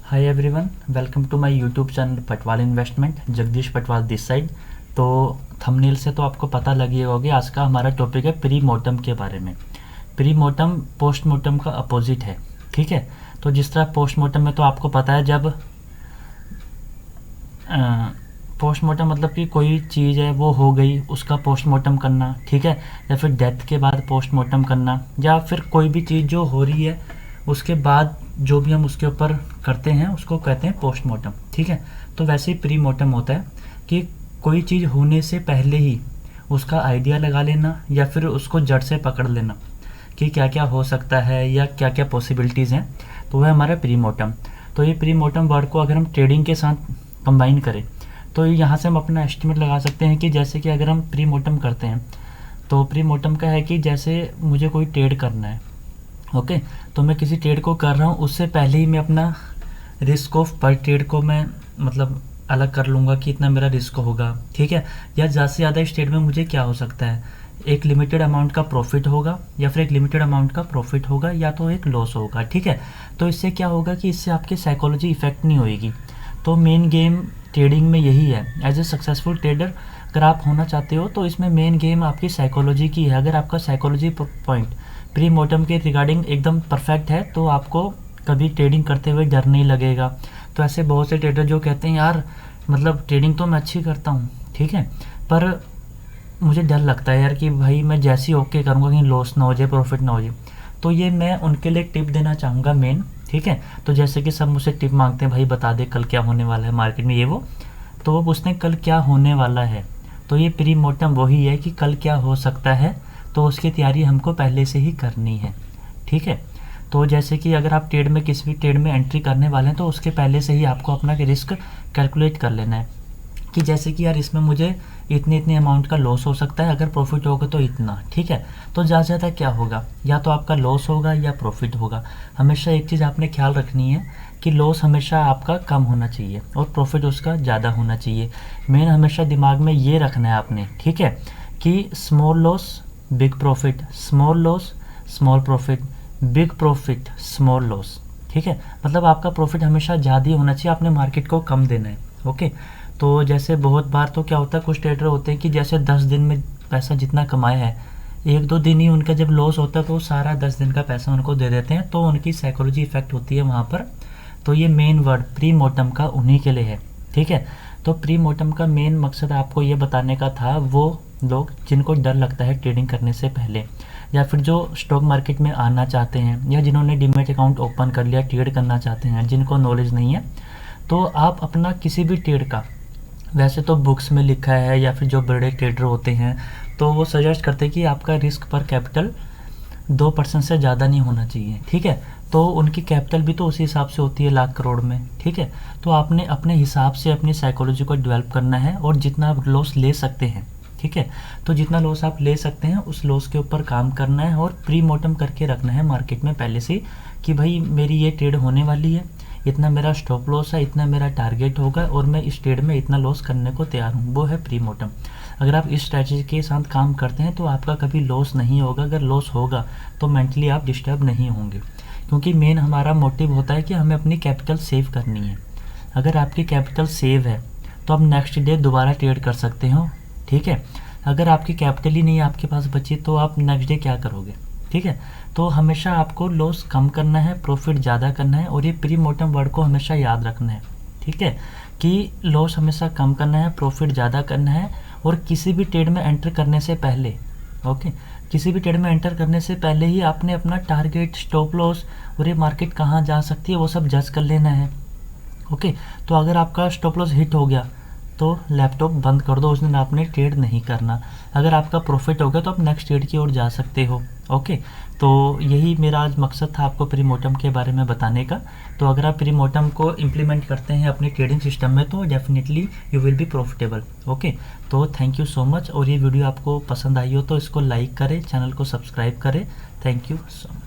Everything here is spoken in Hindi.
Hi everyone, welcome to my YouTube channel Patwal investment. Jagdish Patwal this side. तो थंबनेल से तो आपको पता लगी होगी, आज का हमारा टॉपिक है प्री मोर्टम के बारे में। प्री मोर्टम पोस्ट मोर्टम का अपोजिट है, ठीक है। तो जिस तरह पोस्ट मोर्टम में तो आपको पता है, जब पोस्टमार्टम मतलब कि कोई चीज़ है वो हो गई, उसका पोस्टमार्टम करना, ठीक है। या फिर डेथ के बाद पोस्टमार्टम करना, या फिर कोई भी चीज़ जो हो रही है उसके बाद जो भी हम उसके ऊपर करते हैं उसको कहते हैं पोस्टमार्टम, ठीक है। तो वैसे ही प्री मोर्टम होता है कि कोई चीज़ होने से पहले ही उसका आइडिया लगा लेना या फिर उसको जड़ से पकड़ लेना कि क्या क्या हो सकता है या क्या क्या पॉसिबिलिटीज़ हैं। तो वह हमारा प्री मोर्टम। तो ये प्री मोर्टम वर्ड को अगर हम ट्रेडिंग के साथ कंबाइन करें तो यहाँ से हम अपना एस्टिमेट लगा सकते हैं कि जैसे कि अगर हम प्री मोर्टम करते हैं तो प्री मोर्टम का है कि जैसे मुझे कोई ट्रेड करना है, ओके। तो मैं किसी ट्रेड को कर रहा हूँ, उससे पहले ही मैं अपना रिस्क ऑफ पर ट्रेड को मैं मतलब अलग कर लूँगा कि इतना मेरा रिस्क होगा, ठीक है। या ज़्यादा से ज़्यादा इस ट्रेड में मुझे क्या हो सकता है, एक लिमिटेड अमाउंट का प्रॉफिट होगा या फिर एक लिमिटेड अमाउंट का प्रॉफिट होगा या तो एक लॉस होगा, ठीक है। तो इससे क्या होगा कि इससे आपकी साइकोलॉजी इफेक्ट नहीं होएगी। तो मेन गेम ट्रेडिंग में यही है। एज ए सक्सेसफुल ट्रेडर अगर आप होना चाहते हो तो इसमें मेन गेम आपकी साइकोलॉजी की है। अगर आपका साइकोलॉजी पॉइंट प्री मोर्टम के रिगार्डिंग एकदम परफेक्ट है तो आपको कभी ट्रेडिंग करते हुए डर नहीं लगेगा। तो ऐसे बहुत से ट्रेडर जो कहते हैं यार मतलब ट्रेडिंग तो मैं अच्छी करता हूँ, ठीक है, पर मुझे डर लगता है यार कि भाई मैं जैसे ही ओके करूँगा कि लॉस ना हो जाए, प्रॉफिट ना हो जाए। तो ये मैं उनके लिए टिप देना चाहूँगा मेन, ठीक है। तो जैसे कि सब मुझसे टिप मांगते हैं, भाई बता दे कल क्या होने वाला है मार्केट में, ये वो। तो वो पूछते हैं कल क्या होने वाला है। तो ये प्री मोर्टम वही है कि कल क्या हो सकता है, तो उसकी तैयारी हमको पहले से ही करनी है, ठीक है। तो जैसे कि अगर आप ट्रेड में किसी भी ट्रेड में एंट्री करने वाले हैं तो उसके पहले से ही आपको अपना रिस्क कैलकुलेट कर लेना है कि जैसे कि यार इसमें मुझे इतने अमाउंट का लॉस हो सकता है, अगर प्रॉफिट होगा तो इतना, ठीक है। तो ज़्यादा से ज़्यादा क्या होगा, या तो आपका लॉस होगा या प्रॉफिट होगा। हमेशा एक चीज़ आपने ख्याल रखनी है कि लॉस हमेशा आपका कम होना चाहिए और प्रॉफिट उसका ज़्यादा होना चाहिए। मेन हमेशा दिमाग में ये रखना है आपने, ठीक है, कि small loss big profit, small loss small profit, big profit small loss, ठीक है। मतलब आपका प्रॉफिट हमेशा ज़्यादा ही होना चाहिए, आपने मार्केट को कम देना है, ओके। तो जैसे बहुत बार तो क्या होता है, कुछ ट्रेडर होते हैं कि जैसे 10 दिन में पैसा जितना कमाया है, एक दो दिन ही उनका जब लॉस होता है तो सारा 10 दिन का पैसा उनको दे देते हैं, तो उनकी साइकोलॉजी इफेक्ट होती है वहाँ पर। तो ये मेन वर्ड प्री मोर्टम का उन्हीं के लिए है, ठीक है। तो प्री मोर्टम का मेन मकसद आपको ये बताने का था, वो लोग जिनको डर लगता है ट्रेडिंग करने से पहले, या फिर जो स्टॉक मार्केट में आना चाहते हैं, या जिन्होंने डीमैट अकाउंट ओपन कर लिया ट्रेड करना चाहते हैं, जिनको नॉलेज नहीं है, तो आप अपना किसी भी ट्रेड का, वैसे तो बुक्स में लिखा है या फिर जो बड़े ट्रेडर होते हैं तो वो सजेस्ट करते हैं कि आपका रिस्क पर कैपिटल 2% से ज़्यादा नहीं होना चाहिए, ठीक है। तो उनकी कैपिटल भी तो उसी हिसाब से होती है, लाख करोड़ में, ठीक है। तो आपने अपने हिसाब से अपनी साइकोलॉजी को डेवलप करना है और जितना आप लॉस ले सकते हैं, ठीक है, तो जितना लॉस आप ले सकते हैं उस लॉस के ऊपर काम करना है और प्री मोर्टम करके रखना है मार्केट में पहले से कि भाई मेरी ये ट्रेड होने वाली है, इतना मेरा स्टॉप लॉस है, इतना मेरा टारगेट होगा और मैं इस ट्रेड में इतना लॉस करने को तैयार हूँ, वो है प्री मोर्टम। अगर आप इस स्ट्रैटेजी के साथ काम करते हैं तो आपका कभी लॉस नहीं होगा। अगर लॉस होगा तो मेंटली आप डिस्टर्ब नहीं होंगे, क्योंकि मेन हमारा मोटिव होता है कि हमें अपनी कैपिटल सेव करनी है। अगर आपकी कैपिटल सेव है तो आप नेक्स्ट डे दोबारा ट्रेड कर सकते हो, ठीक है। अगर आपकी कैपिटल ही नहीं आपके पास बची तो आप नेक्स्ट डे क्या करोगे, ठीक है। तो हमेशा आपको लॉस कम करना है, प्रॉफिट ज़्यादा करना है, और ये प्री मोर्टम वर्ड को हमेशा याद रखना है, ठीक है, कि लॉस हमेशा कम करना है, प्रॉफिट ज़्यादा करना है। और किसी भी ट्रेड में एंटर करने से पहले, ओके, किसी भी ट्रेड में एंटर करने से पहले ही आपने अपना टारगेट, स्टॉप लॉस और ये मार्केट कहाँ जा सकती है वो सब जज कर लेना है, ओके। तो अगर आपका स्टॉप लॉस हिट हो गया तो लैपटॉप बंद कर दो, उस दिन आपने ट्रेड नहीं करना। अगर आपका प्रॉफिट हो गया तो आप नेक्स्ट ट्रेड की ओर जा सकते हो, ओके। तो यही मेरा आज मकसद था आपको प्री मोर्टम के बारे में बताने का। तो अगर आप प्री मोर्टम को इम्प्लीमेंट करते हैं अपने ट्रेडिंग सिस्टम में तो definitely you will be profitable, okay. तो थैंक यू सो मच। और ये वीडियो आपको पसंद आई हो तो इसको लाइक करें, चैनल को सब्सक्राइब करें। Thank you so much.